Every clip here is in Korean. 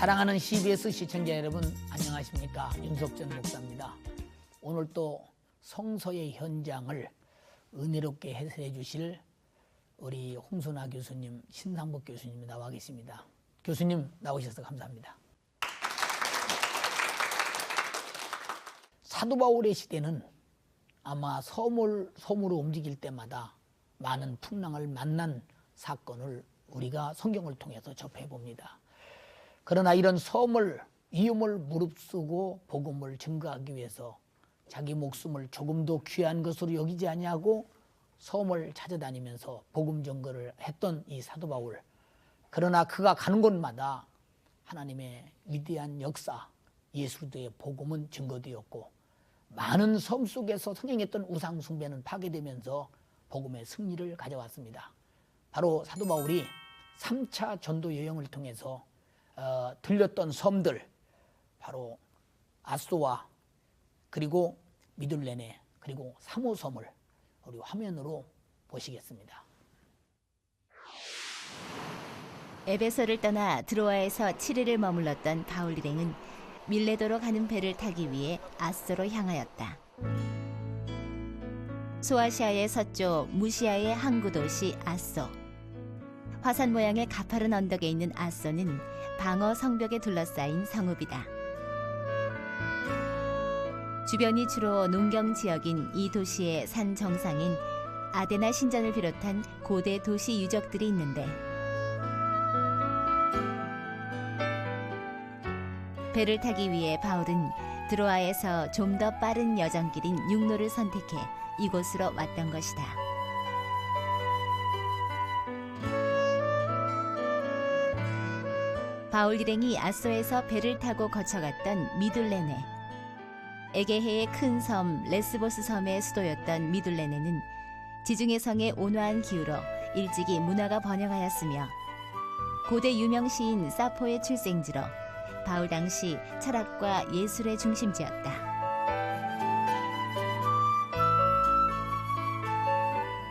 사랑하는 CBS 시청자 여러분, 안녕하십니까? 윤석전 목사입니다. 오늘 또 성서의 현장을 은혜롭게 해설해 주실 우리 홍순아 교수님, 신상복 교수님이 나와 계십니다. 교수님 나오셔서 감사합니다. 사도 바울의 시대는 아마 섬으로 움직일 때마다 많은 풍랑을 만난 사건을 우리가 성경을 통해서 접해봅니다. 그러나 이런 위험을 무릅쓰고 복음을 증거하기 위해서 자기 목숨을 조금도 귀한 것으로 여기지 아니하고 섬을 찾아다니면서 복음 증거를 했던 이 사도 바울. 그러나 그가 가는 곳마다 하나님의 위대한 역사, 예수 그리스도의 복음은 증거되었고 많은 섬 속에서 성행했던 우상 숭배는 파괴되면서 복음의 승리를 가져왔습니다. 바로 사도 바울이 3차 전도 여행을 통해서 들렸던 섬들, 바로 아소와 그리고 미둘레네 그리고 사모섬을 우리 화면으로 보시겠습니다. 에베소를 떠나 드로아에서 7일을 머물렀던 바울 일행은 밀레도로 가는 배를 타기 위해 아소로 향하였다. 소아시아의 서쪽 무시아의 항구 도시 아소. 화산 모양의 가파른 언덕에 있는 아소는 방어 성벽에 둘러싸인 성읍이다. 주변이 주로 농경 지역인 이 도시의 산 정상인 아데나 신전을 비롯한 고대 도시 유적들이 있는데 배를 타기 위해 바울은 드로아에서 좀 더 빠른 여정길인 육로를 선택해 이곳으로 왔던 것이다. 바울 일행이 아소에서 배를 타고 거쳐갔던 미둘레네. 에게해의 큰 섬 레스보스 섬의 수도였던 미둘레네는 지중해 성의 온화한 기후로 일찍이 문화가 번영하였으며 고대 유명 시인 사포의 출생지로 바울 당시 철학과 예술의 중심지였다.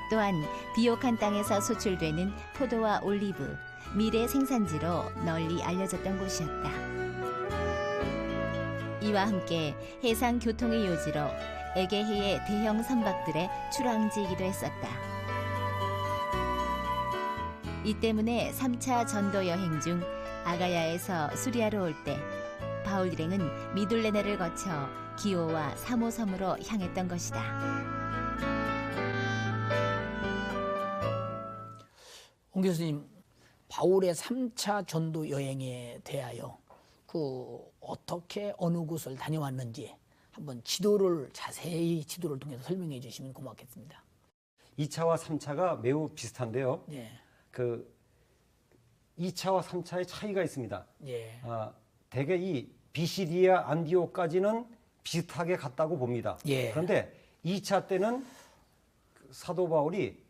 또한 비옥한 땅에서 소출되는 포도와 올리브, 밀의 생산지로 널리 알려졌던 곳이었다. 이와 함께 해상 교통의 요지로 에게해의 대형 선박들의 출항지이기도 했었다. 이 때문에 3차 전도 여행 중 아가야에서 수리아로 올 때 바울 일행은 미둘레네를 거쳐 기오와 사모섬으로 향했던 것이다. 홍 교수님, 바울의 3차 전도 여행에 대하여 어떻게 어느 곳을 다녀왔는지 한번 자세히 지도를 통해서 설명해 주시면 고맙겠습니다. 2차와 3차가 매우 비슷한데요. 예. 2차와 3차의 차이가 있습니다. 예. 대개 이 비시디아 안디옥까지는 비슷하게 갔다고 봅니다. 예. 그런데 2차 때는 사도 바울이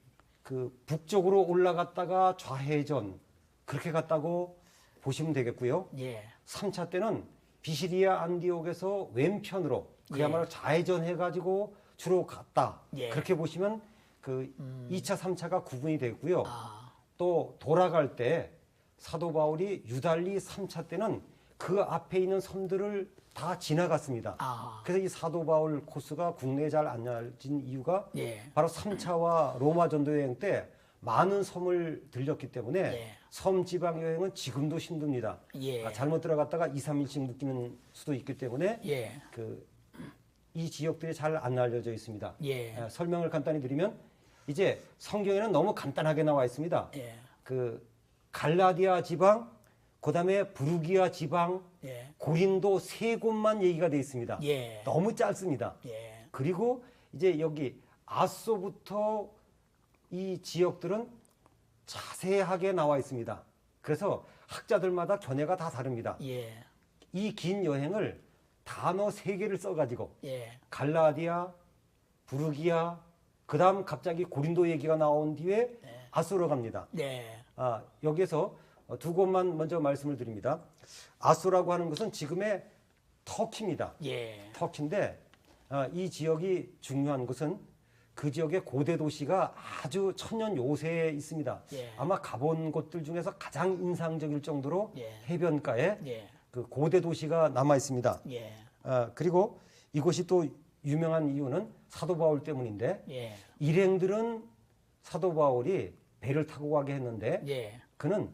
북쪽으로 올라갔다가 좌회전 그렇게 갔다고 보시면 되겠고요. 예. 3차 때는 비시디아 안디옥에서 왼편으로 그야말로 좌회전해가지고 주로 갔다. 예. 그렇게 보시면 2차, 3차가 구분이 되고요. 아. 또 돌아갈 때 사도 바울이 유달리 3차 때는 그 앞에 있는 섬들을 다 지나갔습니다. 아. 그래서 이 사도 바울 코스가 국내에 잘 안 알려진 이유가 예. 바로 3차와 로마 전도 여행 때 많은 섬을 들렸기 때문에 예. 섬 지방 여행은 지금도 힘듭니다. 예. 잘못 들어갔다가 2, 3일씩 묵기는 수도 있기 때문에 예. 이 지역들이 잘 안 알려져 있습니다. 예. 설명을 간단히 드리면 이제 성경에는 너무 간단하게 나와 있습니다. 예. 갈라디아 지방, 그다음에 부르기아 지방, 예. 고린도 세 곳만 얘기가 되어 있습니다. 예. 너무 짧습니다. 예. 그리고 이제 여기 아소부터 이 지역들은 자세하게 나와 있습니다. 그래서 학자들마다 견해가 다 다릅니다. 예. 이 긴 여행을 단어 3개를 써가지고 예. 갈라디아, 부르기아, 그 다음 갑자기 고린도 얘기가 나온 뒤에 아소로 갑니다. 네. 여기에서 두 곳만 먼저 말씀을 드립니다. 아소라고 하는 것은 지금의 터키입니다. 예. 터키인데 이 지역이 중요한 것은 그 지역의 고대 도시가 아주 천년 요새에 있습니다. 예. 아마 가본 곳들 중에서 가장 인상적일 정도로 예. 해변가에 예. 그 고대 도시가 남아 있습니다. 예. 그리고 이곳이 또 유명한 이유는 사도 바울 때문인데 예. 일행들은 사도 바울이 배를 타고 가게 했는데 예. 그는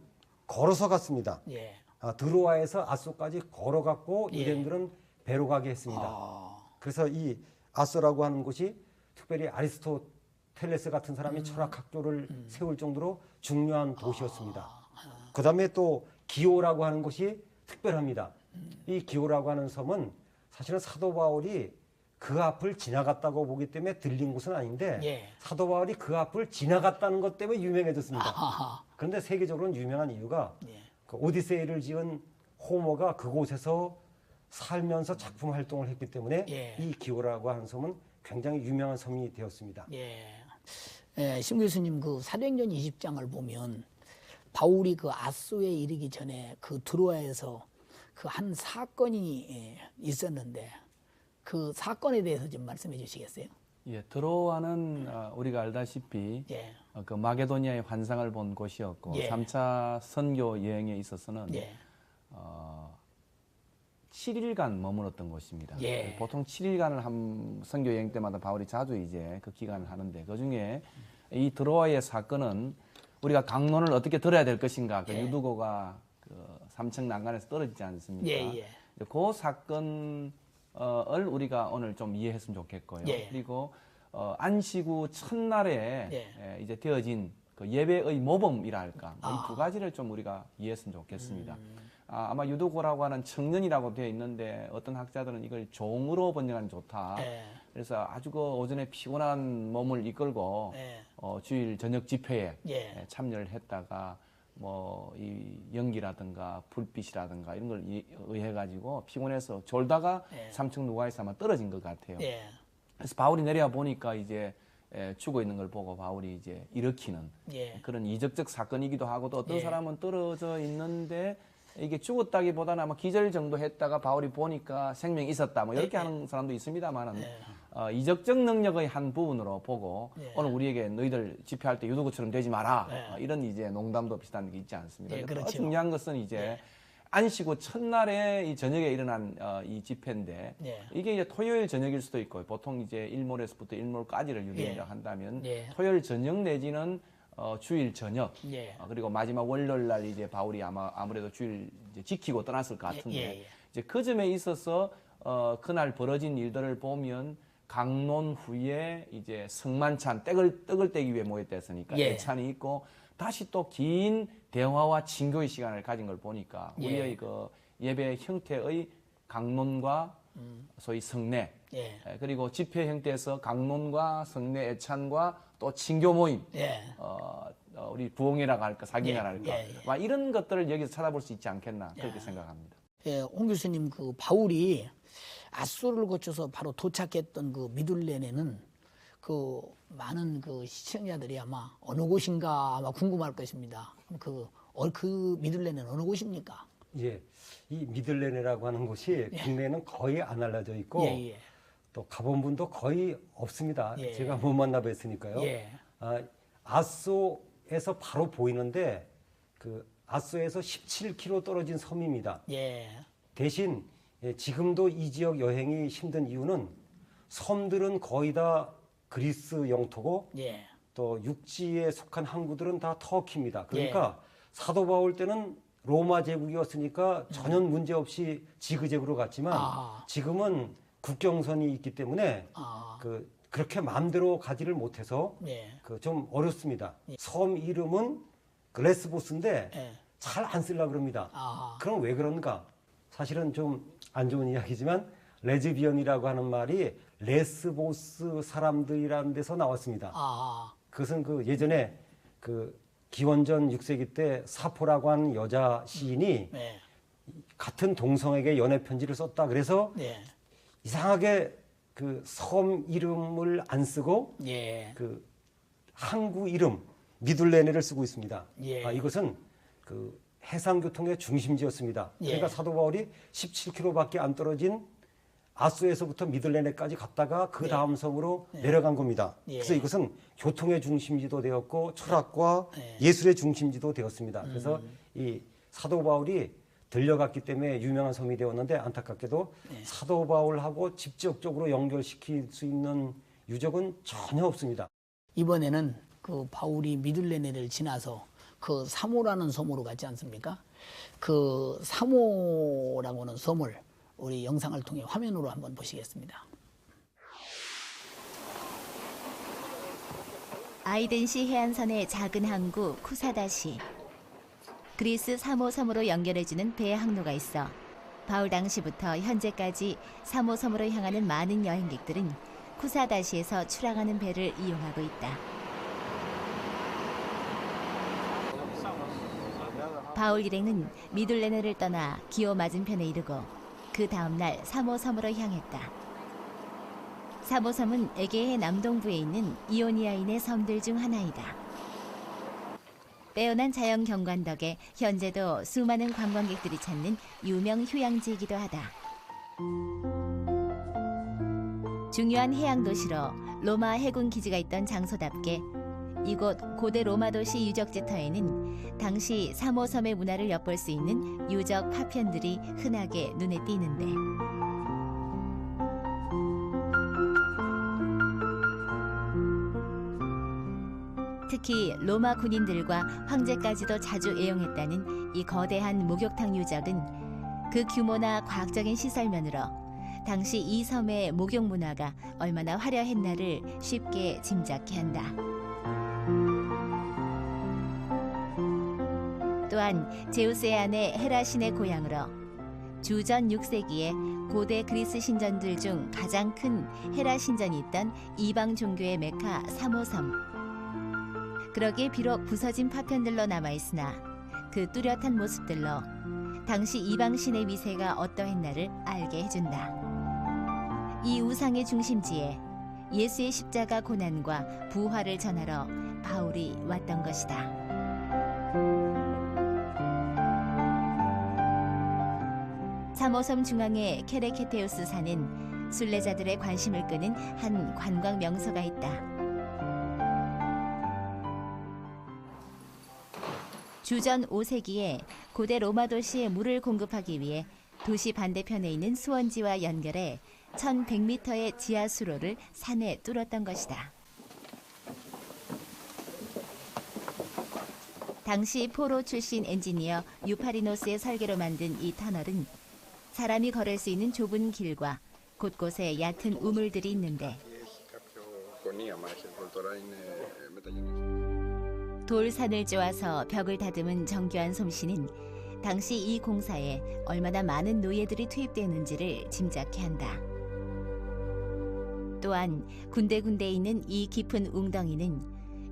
걸어서 갔습니다. 예. 드로아에서 아소까지 걸어갔고 예. 일행들은 배로 가게 했습니다. 아. 그래서 이 아소라고 하는 곳이 특별히 아리스토텔레스 같은 사람이 철학학교를 세울 정도로 중요한 도시였습니다. 그 다음에 또 기오라고 하는 곳이 특별합니다. 이 기오라고 하는 섬은 사실은 사도 바울이 그 앞을 지나갔다고 보기 때문에 들린 곳은 아닌데 예. 사도 바울이 그 앞을 지나갔다는 것 때문에 유명해졌습니다. 아하. 그런데 세계적으로는 유명한 이유가 예. 그 오디세이를 지은 호머가 그곳에서 살면서 작품 활동을 했기 때문에 예. 이 기오라고 하는 섬은 굉장히 유명한 섬이 되었습니다. 예. 예, 심 교수님 그 사도행전 20장을 보면 바울이 그 아소에 이르기 전에 그 드로아에서 그 한 사건이 있었는데 그 사건에 대해서 좀 말씀해 주시겠어요? 예, 드로아는 우리가 알다시피 예. 그 마게도니아의 환상을 본 곳이었고 예. 3차 선교 여행에 있어서는 예. 7일간 머물렀던 곳입니다. 예. 보통 7일간을 한 선교 여행 때마다 바울이 자주 이제 그 기간을 하는데 그 중에 이 드로아의 사건은 우리가 강론을 어떻게 들어야 될 것인가 그 예. 유두고가 그 삼층 난간에서 떨어지지 않습니까? 예, 예. 그 사건을 우리가 오늘 좀 이해했으면 좋겠고요. 예. 그리고 안식 후 첫날에 예. 이제 되어진 그 예배의 모범이라 할까 이 아. 두 가지를 좀 우리가 이해했으면 좋겠습니다. 아마 유도고라고 하는 청년이라고 되어 있는데 어떤 학자들은 이걸 종으로 번역하는 게 좋다. 예. 그래서 아주 그 오전에 피곤한 몸을 이끌고 예. 주일 저녁 집회에 예. 참여를 했다가 뭐 이 연기라든가 불빛이라든가 이런 걸 의해 가지고 피곤해서 졸다가 예. 3층 누가에서 아마 떨어진 것 같아요. 예. 그래서 바울이 내려와 보니까 이제 죽어 있는 걸 보고 바울이 이제 일으키는 예. 그런 이적적 사건이기도 하고 또 어떤 예. 사람은 떨어져 있는데 이게 죽었다기보다는 아마 기절 정도 했다가 바울이 보니까 생명이 있었다 뭐 이렇게 예. 하는 사람도 있습니다만은 예. 이적적 능력의 한 부분으로 보고 예. 오늘 우리에게 너희들 집회할 때 유도구처럼 되지 마라 예. 이런 이제 농담도 비슷한 게 있지 않습니까? 예, 더 그렇죠. 중요한 것은 이제 예. 안식 후 첫날에 이 저녁에 일어난 이 집회인데 예. 이게 이제 토요일 저녁일 수도 있고 보통 이제 일몰에서부터 일몰까지를 유대인이라 예. 한다면 예. 토요일 저녁 내지는 주일 저녁 예. 그리고 마지막 월요일 날 이제 바울이 아무래도 주일 이제 지키고 떠났을 것 같은데 예, 예. 이제 그 점에 있어서 그날 벌어진 일들을 보면 강론 후에 이제 성만찬 떡을 떼기 위해 모였댔으니까 예. 예찬이 있고 다시 또 긴 대화와 친교의 시간을 가진 걸 보니까 예. 우리의 그 예배 형태의 강론과 소위 성례 예. 그리고 집회 형태에서 강론과 성례 애찬과 또 친교 모임 예. 우리 부흥회라고 할까 사기회라 예, 할까 예, 예. 막 이런 것들을 여기서 찾아볼 수 있지 않겠나 그렇게 생각합니다. 예, 홍 교수님 그 바울이 아수를 거쳐서 바로 도착했던 그 미둘레네는 그 많은 그 시청자들이 아마 어느 곳인가 아마 궁금할 것입니다. 그 미둘레네는 어느 곳입니까? 예, 이 미들레네라고 하는 곳이 국내에는 거의 안 알려져 있고 예, 예. 또 가본 분도 거의 없습니다. 예. 제가 못 만나 뵀으니까요. 예. 아소에서 바로 보이는데 그 아소에서 17km 떨어진 섬입니다. 예. 대신 지금도 이 지역 여행이 힘든 이유는 섬들은 거의 다 그리스 영토고 예. 또 육지에 속한 항구들은 다 터키입니다. 그러니까 사도 바울 때는 로마 제국이었으니까 전혀 문제 없이 지그재그로 갔지만 아. 지금은 국경선이 있기 때문에 아. 그렇게 마음대로 가지를 못해서 예. 좀 어렵습니다. 섬 이름은 그 레스보스인데 예. 잘 안 쓰려고 그럽니다. 아. 그럼 왜 그런가? 사실은 좀 안 좋은 이야기지만 레즈비언이라고 하는 말이 레스보스 사람들이라는 데서 나왔습니다. 아. 그것은 그 예전에 그 기원전 6세기 때 사포라고 하는 여자 시인이 예. 같은 동성에게 연애 편지를 썼다. 그래서 예. 이상하게 그 섬 이름을 안 쓰고 예. 그 항구 이름 미둘레네를 쓰고 있습니다. 예. 이것은 그 해상교통의 중심지였습니다. 예. 그러니까 사도 바울이 17km밖에 안 떨어진 아소에서부터 미들레네까지 갔다가 그 다음 섬으로 내려간 겁니다. 예. 그래서 이것은 교통의 중심지도 되었고 철학과 네. 예술의 중심지도 되었습니다. 그래서 이 사도 바울이 들려갔기 때문에 유명한 섬이 되었는데 안타깝게도 사도 바울하고 직접적으로 연결시킬 수 있는 유적은 전혀 없습니다. 이번에는 그 바울이 미들레네를 지나서 그 사모라는 섬으로 갔지 않습니까? 그 사모라고 하는 섬을 우리 영상을 통해 화면으로 한번 보시겠습니다. 아이덴시 해안선의 작은 항구 쿠사다시. 그리스 사모섬으로 연결해주는 배 항로가 있어 바울 당시부터 현재까지 사모섬으로 향하는 많은 여행객들은 쿠사다시에서 출항하는 배를 이용하고 있다. 바울 일행은 미둘레네를 떠나 기오 맞은편에 이르고 그 다음날 사모섬으로 향했다. 사모섬은 에게해 남동부에 있는 이오니아인의 섬들 중 하나이다. 빼어난 자연 경관 덕에 현재도 수많은 관광객들이 찾는 유명 휴양지이기도 하다. 중요한 해양 도시로 로마 해군 기지가 있던 장소답게 이곳 고대 로마 도시 유적지터에는 당시 사모섬의 문화를 엿볼 수 있는 유적 파편들이 흔하게 눈에 띄는데 특히 로마 군인들과 황제까지도 자주 애용했다는 이 거대한 목욕탕 유적은 그 규모나 과학적인 시설면으로 당시 이 섬의 목욕 문화가 얼마나 화려했나를 쉽게 짐작케 한다. 또한 제우스의 아내 헤라 신의 고향으로 주전 6세기에 고대 그리스 신전들 중 가장 큰 헤라 신전이 있던 이방 종교의 메카 사모섬. 그러기에 비록 부서진 파편들로 남아있으나 그 뚜렷한 모습들로 당시 이방 신의 위세가 어떠했나를 알게 해준다. 이 우상의 중심지에 예수의 십자가 고난과 부활을 전하러 바울이 왔던 것이다. 사모섬 중앙의 케레케테우스 산은 순례자들의 관심을 끄는 한 관광 명소가 있다. 주전 5세기에 고대 로마 도시에 물을 공급하기 위해 도시 반대편에 있는 수원지와 연결해 1100m의 지하 수로를 산에 뚫었던 것이다. 당시 포로 출신 엔지니어 유파리노스의 설계로 만든 이 터널은 사람이 걸을 수 있는 좁은 길과 곳곳에 얕은 우물들이 있는데 돌산을 쪼아서 벽을 다듬은 정교한 솜씨는 당시 이 공사에 얼마나 많은 노예들이 투입되었는지를 짐작케 한다. 또한 군데군데 있는 이 깊은 웅덩이는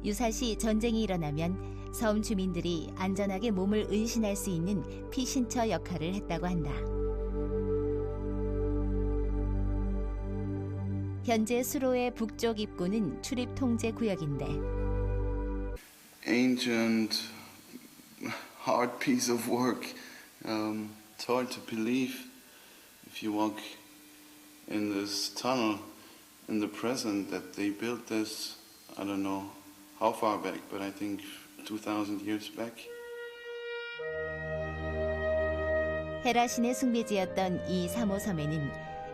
유사시 전쟁이 일어나면 섬 주민들이 안전하게 몸을 은신할 수 있는 피신처 역할을 했다고 한다. 현재 수로의 북쪽 입구는 출입 통제 구역인데 ancient, hard piece of work. It's hard to believe if you walk in this tunnel in the present that they built this, I don't know how far back, but I think 2000 years back. 헤라신의 숭배지였던 이 사모섬에는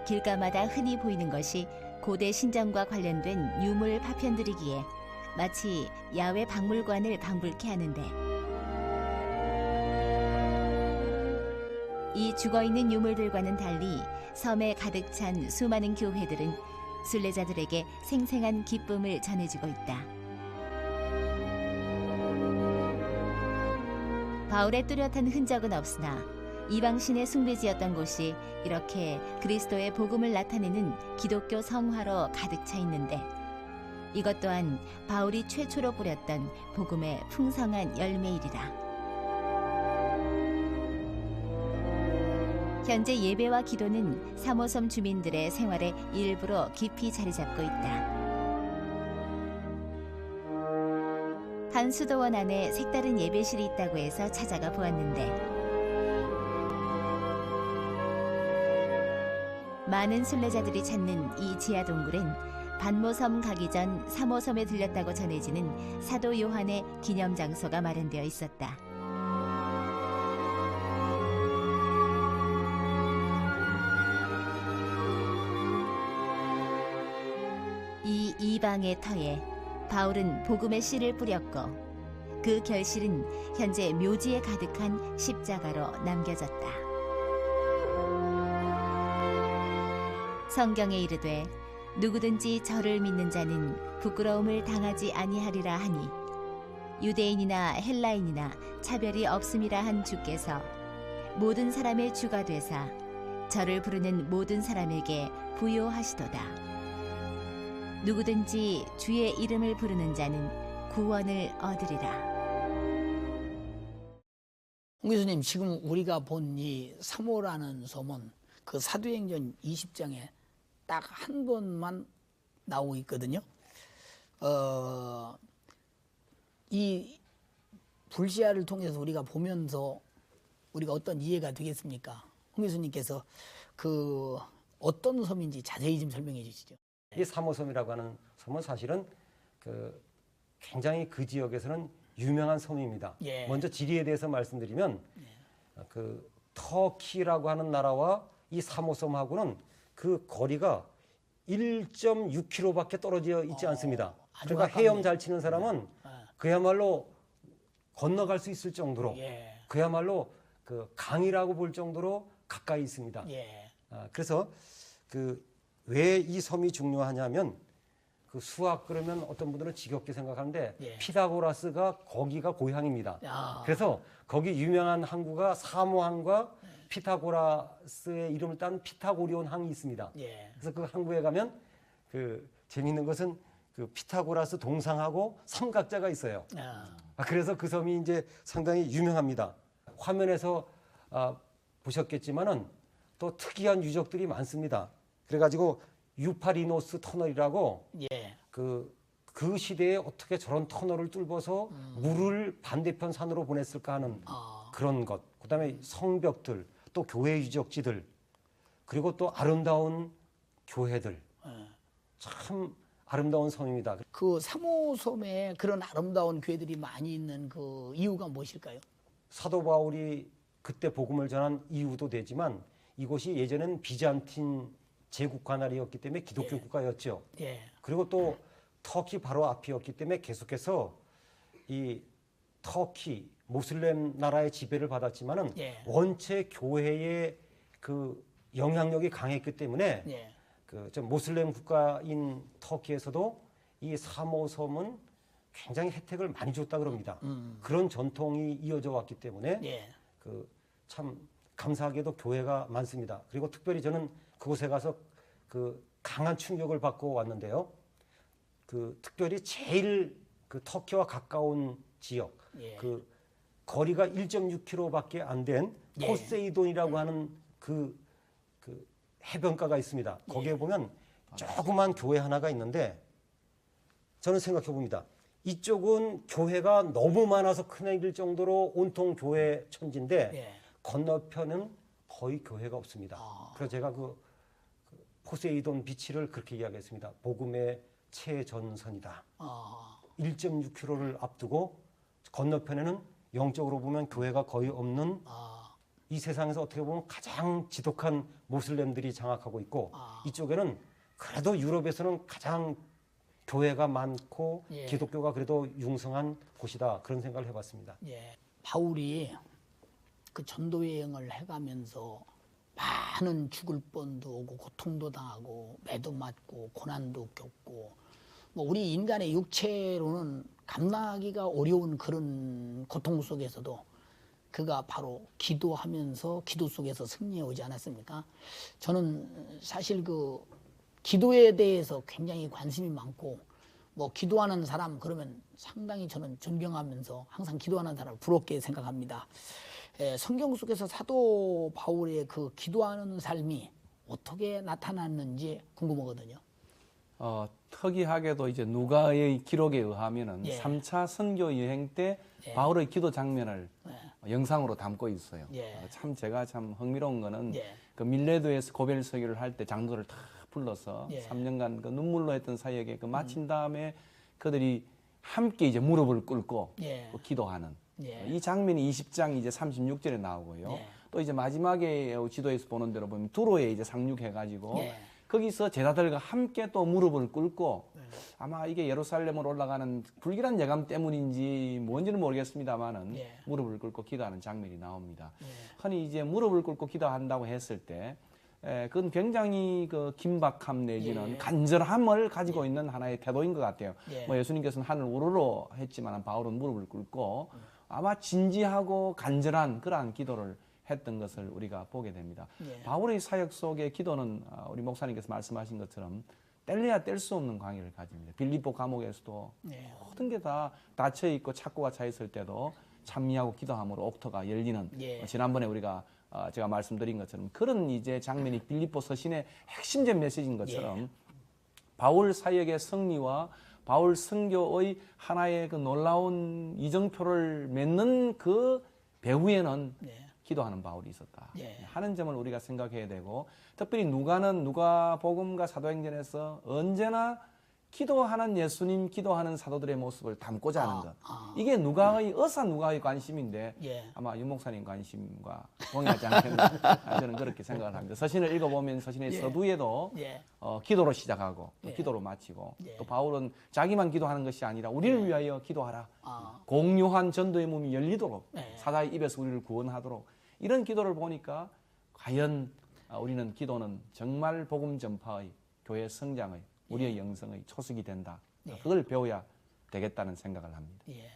길가마다 흔히 보이는 것이 고대 신전과 관련된 유물 파편들이기에 마치 야외 박물관을 방불케 하는데 이 죽어있는 유물들과는 달리 섬에 가득 찬 수많은 교회들은 순례자들에게 생생한 기쁨을 전해주고 있다. 바울의 뚜렷한 흔적은 없으나 이방신의 숭배지였던 곳이 이렇게 그리스도의 복음을 나타내는 기독교 성화로 가득 차 있는데 이것 또한 바울이 최초로 뿌렸던 복음의 풍성한 열매이리라. 현재 예배와 기도는 사모섬 주민들의 생활의 일부로 깊이 자리 잡고 있다. 한 수도원 안에 색다른 예배실이 있다고 해서 찾아가 보았는데 많은 순례자들이 찾는 이 지하 동굴엔 반모섬 가기 전 3호섬에 들렸다고 전해지는 사도 요한의 기념 장소가 마련되어 있었다. 이 이방의 터에 바울은 복음의 씨를 뿌렸고 그 결실은 현재 묘지에 가득한 십자가로 남겨졌다. 성경에 이르되 누구든지 저를 믿는 자는 부끄러움을 당하지 아니하리라 하니 유대인이나 헬라인이나 차별이 없음이라 한 주께서 모든 사람의 주가 되사 저를 부르는 모든 사람에게 부요하시도다. 누구든지 주의 이름을 부르는 자는 구원을 얻으리라. 홍 교수님, 지금 우리가 본 이 사모라는 소문, 그 사도행전 20장에 딱 한 번만 나오고 있거든요. 이 불시야를 통해서 우리가 보면서 우리가 어떤 이해가 되겠습니까? 홍 교수님께서 그 어떤 섬인지 자세히 좀 설명해 주시죠. 이 사모섬이라고 하는 섬은 사실은 굉장히 그 지역에서는 유명한 섬입니다. 예. 먼저 지리에 대해서 말씀드리면 그 터키라고 하는 나라와 이 사모섬하고는 그 거리가 1.6km밖에 떨어져 있지 않습니다. 아주 그러니까 가깝네요. 헤엄 잘 치는 사람은 그야말로 건너갈 수 있을 정도로 예. 그야말로 그 강이라고 볼 정도로 가까이 있습니다. 예. 그래서 왜 이 섬이 중요하냐면 그 수학 그러면 어떤 분들은 지겹게 생각하는데 예. 피타고라스가 거기가 고향입니다. 야. 그래서 거기 유명한 항구가 사모항과 피타고라스의 이름을 딴 피타고리온 항이 있습니다. 예. 그래서 그 항구에 가면 그 재미있는 것은 그 피타고라스 동상하고 삼각자가 있어요. 아. 그래서 그 섬이 이제 상당히 유명합니다. 화면에서 보셨겠지만은 또 특이한 유적들이 많습니다. 그래가지고 유파리노스 터널이라고 예. 그 시대에 어떻게 저런 터널을 뚫어서 물을 반대편 산으로 보냈을까 하는 그런 것. 그다음에 성벽들, 또 교회 유적지들, 그리고 또 아름다운 교회들. 참 아름다운 섬입니다. 그 사모섬에 그런 아름다운 교회들이 많이 있는 그 이유가 무엇일까요? 사도 바울이 그때 복음을 전한 이유도 되지만 이곳이 예전엔 비잔틴 제국가 나라였기 때문에 기독교 국가였죠. 예. 그리고 또 터키 바로 앞이었기 때문에 계속해서 이 터키 모슬렘 나라의 지배를 받았지만은 예. 원체 교회의 그 영향력이 강했기 때문에 예. 좀 모슬렘 국가인 터키에서도 이 사모섬은 굉장히 혜택을 많이 줬다 그럽니다. 그런 전통이 이어져 왔기 때문에 예. 참 감사하게도 교회가 많습니다. 그리고 특별히 저는 그곳에 가서 강한 충격을 받고 왔는데요. 특별히 제일 터키와 가까운 지역, 예. 거리가 1.6km밖에 안 된 예. 포세이돈이라고 하는 그 해변가가 있습니다. 거기에 보면 조그만 교회 하나가 있는데 저는 생각해 봅니다. 이쪽은 교회가 너무 많아서 큰일 정도로 온통 교회 천지인데 예. 건너편은 거의 교회가 없습니다. 그래서 제가 포세이돈 비치를 그렇게 이야기했습니다. 복음의 최전선이다. 1.6km를 앞두고 건너편에는 영적으로 보면 교회가 거의 없는 이 세상에서 어떻게 보면 가장 지독한 모슬렘들이 장악하고 있고 이쪽에는 그래도 유럽에서는 가장 교회가 많고 예. 기독교가 그래도 융성한 곳이다. 그런 생각을 해봤습니다. 예. 바울이 그 전도 여행을 해가면서 많은 죽을 뻔도 오고 고통도 당하고 매도 맞고 고난도 겪고 뭐 우리 인간의 육체로는 감당하기가 어려운 그런 고통 속에서도 그가 바로 기도하면서 기도 속에서 승리해 오지 않았습니까? 저는 사실 기도에 대해서 굉장히 관심이 많고 뭐 기도하는 사람 그러면 상당히 저는 존경하면서 항상 기도하는 사람을 부럽게 생각합니다. 성경 속에서 사도 바울의 그 기도하는 삶이 어떻게 나타났는지 궁금하거든요. 특이하게도 이제 누가의 기록에 의하면은 예. 3차 선교 여행 때 예. 바울의 기도 장면을 영상으로 담고 있어요. 예. 참 제가 참 흥미로운 거는 예. 그 밀레도에서 고별 설교를 할 때 장로를 다 불러서 예. 3년간 그 눈물로 했던 사역에 그 마친 다음에 그들이 함께 이제 무릎을 꿇고 예. 또 기도하는 예. 이 장면이 20장 이제 36절에 나오고요. 예. 또 이제 마지막에 지도에서 보는 대로 보면 두로에 이제 상륙해가지고 예. 거기서 제자들과 함께 또 무릎을 꿇고 아마 이게 예루살렘으로 올라가는 불길한 예감 때문인지 뭔지는 모르겠습니다만은 예. 무릎을 꿇고 기도하는 장면이 나옵니다. 예. 흔히 이제 무릎을 꿇고 기도한다고 했을 때 그건 굉장히 그 긴박함 내지는 예. 간절함을 가지고 있는 하나의 태도인 것 같아요. 예. 뭐 예수님께서는 하늘 우러러 했지만 바울은 무릎을 꿇고 아마 진지하고 간절한 그러한 기도를 했던 것을 우리가 보게 됩니다. 예. 바울의 사역 속의 기도는 우리 목사님께서 말씀하신 것처럼 뗄래야 뗄 수 없는 관계를 가집니다. 빌립보 감옥에서도 예. 모든 게 다 닫혀 있고 착고가 차 있을 때도 찬미하고 기도함으로 옥터가 열리는 예. 지난번에 우리가 제가 말씀드린 것처럼 그런 이제 장면이 빌립보 서신의 핵심적 메시지인 것처럼 바울 사역의 승리와 바울 선교의 하나의 그 놀라운 이정표를 맺는 그 배후에는 예. 기도하는 바울이 있었다 예. 하는 점을 우리가 생각해야 되고, 특별히 누가는 누가복음과 사도행전에서 언제나 기도하는 예수님, 기도하는 사도들의 모습을 담고자 하는 것. 이게 누가의 관심인데 예. 아마 윤 목사님 관심과 동의하지 않겠나 저는 그렇게 생각을 합니다. 서신을 읽어보면 서신의 예. 서두에도 예. 기도로 시작하고 또 예. 기도로 마치고 예. 또 바울은 자기만 기도하는 것이 아니라 우리를 위하여 기도하라. 공유한 전도의 문이 열리도록 예. 사자의 입에서 우리를 구원하도록 이런 기도를 보니까 과연 우리는 기도는 정말 복음 전파의 교회 성장의 우리의 영성의 초석이 된다. 그걸 배워야 되겠다는 생각을 합니다. 예.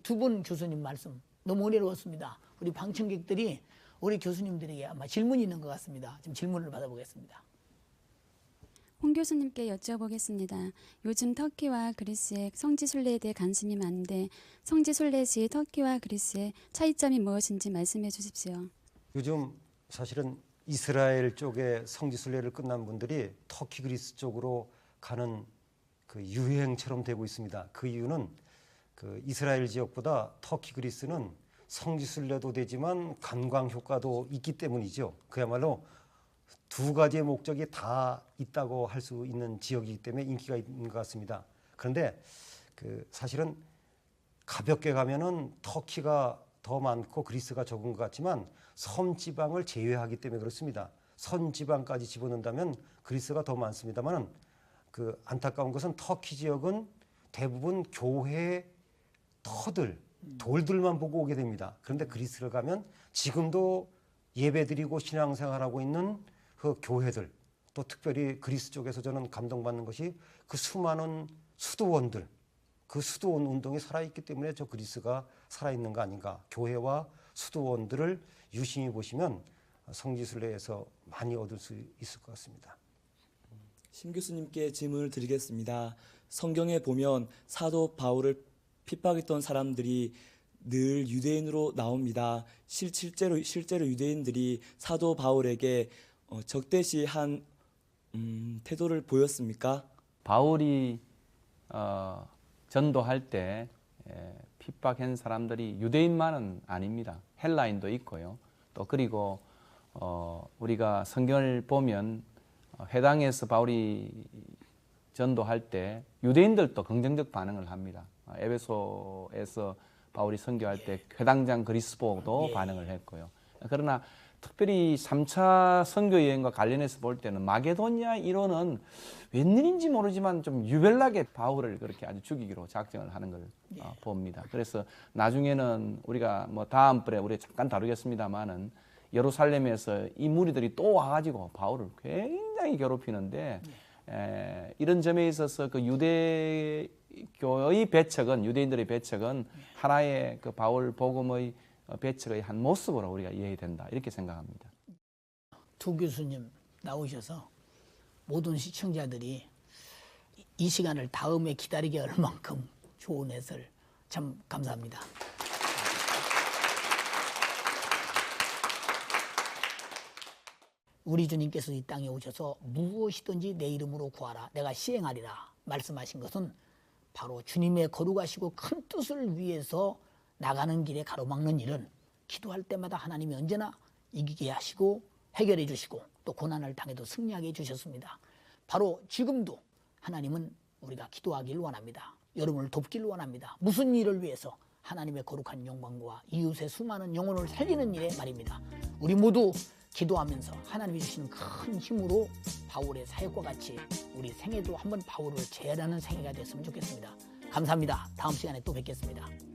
두 분 교수님 말씀 너무 은혜로웠습니다. 우리 방청객들이 우리 교수님들에게 아마 질문이 있는 것 같습니다. 지금 질문을 받아보겠습니다. 홍 교수님께 여쭤보겠습니다. 요즘 터키와 그리스의 성지 순례에 대해 관심이 많은데 성지 순례 시 터키와 그리스의 차이점이 무엇인지 말씀해 주십시오. 요즘 사실은 이스라엘 쪽에 성지 순례를 끝난 분들이 터키 그리스 쪽으로 가는 그 유행처럼 되고 있습니다. 그 이유는 그 이스라엘 지역보다 터키 그리스는 성지 순례도 되지만 관광 효과도 있기 때문이죠. 그야말로 두 가지의 목적이 다 있다고 할 수 있는 지역이기 때문에 인기가 있는 것 같습니다. 그런데 그 사실은 가볍게 가면은 터키가 더 많고 그리스가 적은 것 같지만 섬 지방을 제외하기 때문에 그렇습니다. 선 지방까지 집어넣는다면 그리스가 더 많습니다만은 그 안타까운 것은 터키 지역은 대부분 교회 터들, 돌들만 보고 오게 됩니다. 그런데 그리스를 가면 지금도 예배드리고 신앙생활하고 있는 그 교회들, 또 특별히 그리스 쪽에서 저는 감동받는 것이 그 수많은 수도원들, 그 수도원 운동이 살아있기 때문에 저 그리스가 살아있는 거 아닌가. 교회와 수도원들을 유심히 보시면 성지순례에서 많이 얻을 수 있을 것 같습니다. 심 교수님께 질문을 드리겠습니다. 성경에 보면 사도 바울을 핍박했던 사람들이 늘 유대인으로 나옵니다. 실제로 유대인들이 사도 바울에게 적대시한 태도를 보였습니까? 바울이 전도할 때 핍박한 사람들이 유대인만은 아닙니다. 헬라인도 있고요. 또 그리고 우리가 성경을 보면 회당에서 바울이 전도할 때 유대인들도 긍정적 반응을 합니다. 에베소에서 바울이 선교할 때 회당장 그리스보도 반응을 했고요. 그러나 특별히 3차 선교 여행과 관련해서 볼 때는 마게도니아 이론은 웬일인지 모르지만 좀 유별나게 바울을 그렇게 아주 죽이기로 작정을 하는 걸 봅니다. 그래서 나중에는 우리가 뭐 다음번에 우리 잠깐 다루겠습니다만은 예루살렘에서 이 무리들이 또 와가지고 바울을 굉장히 괴롭히는데 이런 점에 있어서 그 유대교의 배척은 유대인들의 배척은 하나의 그 바울 복음의 배척의 한 모습으로 우리가 이해해야 된다 이렇게 생각합니다. 두 교수님 나오셔서 모든 시청자들이 이 시간을 다음에 기다리게 할 만큼 좋은 해설 참 감사합니다. 우리 주님께서 이 땅에 오셔서 무엇이든지 내 이름으로 구하라 내가 시행하리라 말씀하신 것은 바로 주님의 거룩하시고 큰 뜻을 위해서 나가는 길에 가로막는 일은 기도할 때마다 하나님이 언제나 이기게 하시고 해결해 주시고 또 고난을 당해도 승리하게 해주셨습니다. 바로 지금도 하나님은 우리가 기도하길 원합니다. 여러분을 돕기를 원합니다. 무슨 일을 위해서? 하나님의 거룩한 영광과 이웃의 수많은 영혼을 살리는 일에 말입니다. 우리 모두 기도하면서 하나님이 주시는 큰 힘으로 바울의 사역과 같이 우리 생애도 한번 바울을 제한하는 생애가 됐으면 좋겠습니다. 감사합니다. 다음 시간에 또 뵙겠습니다.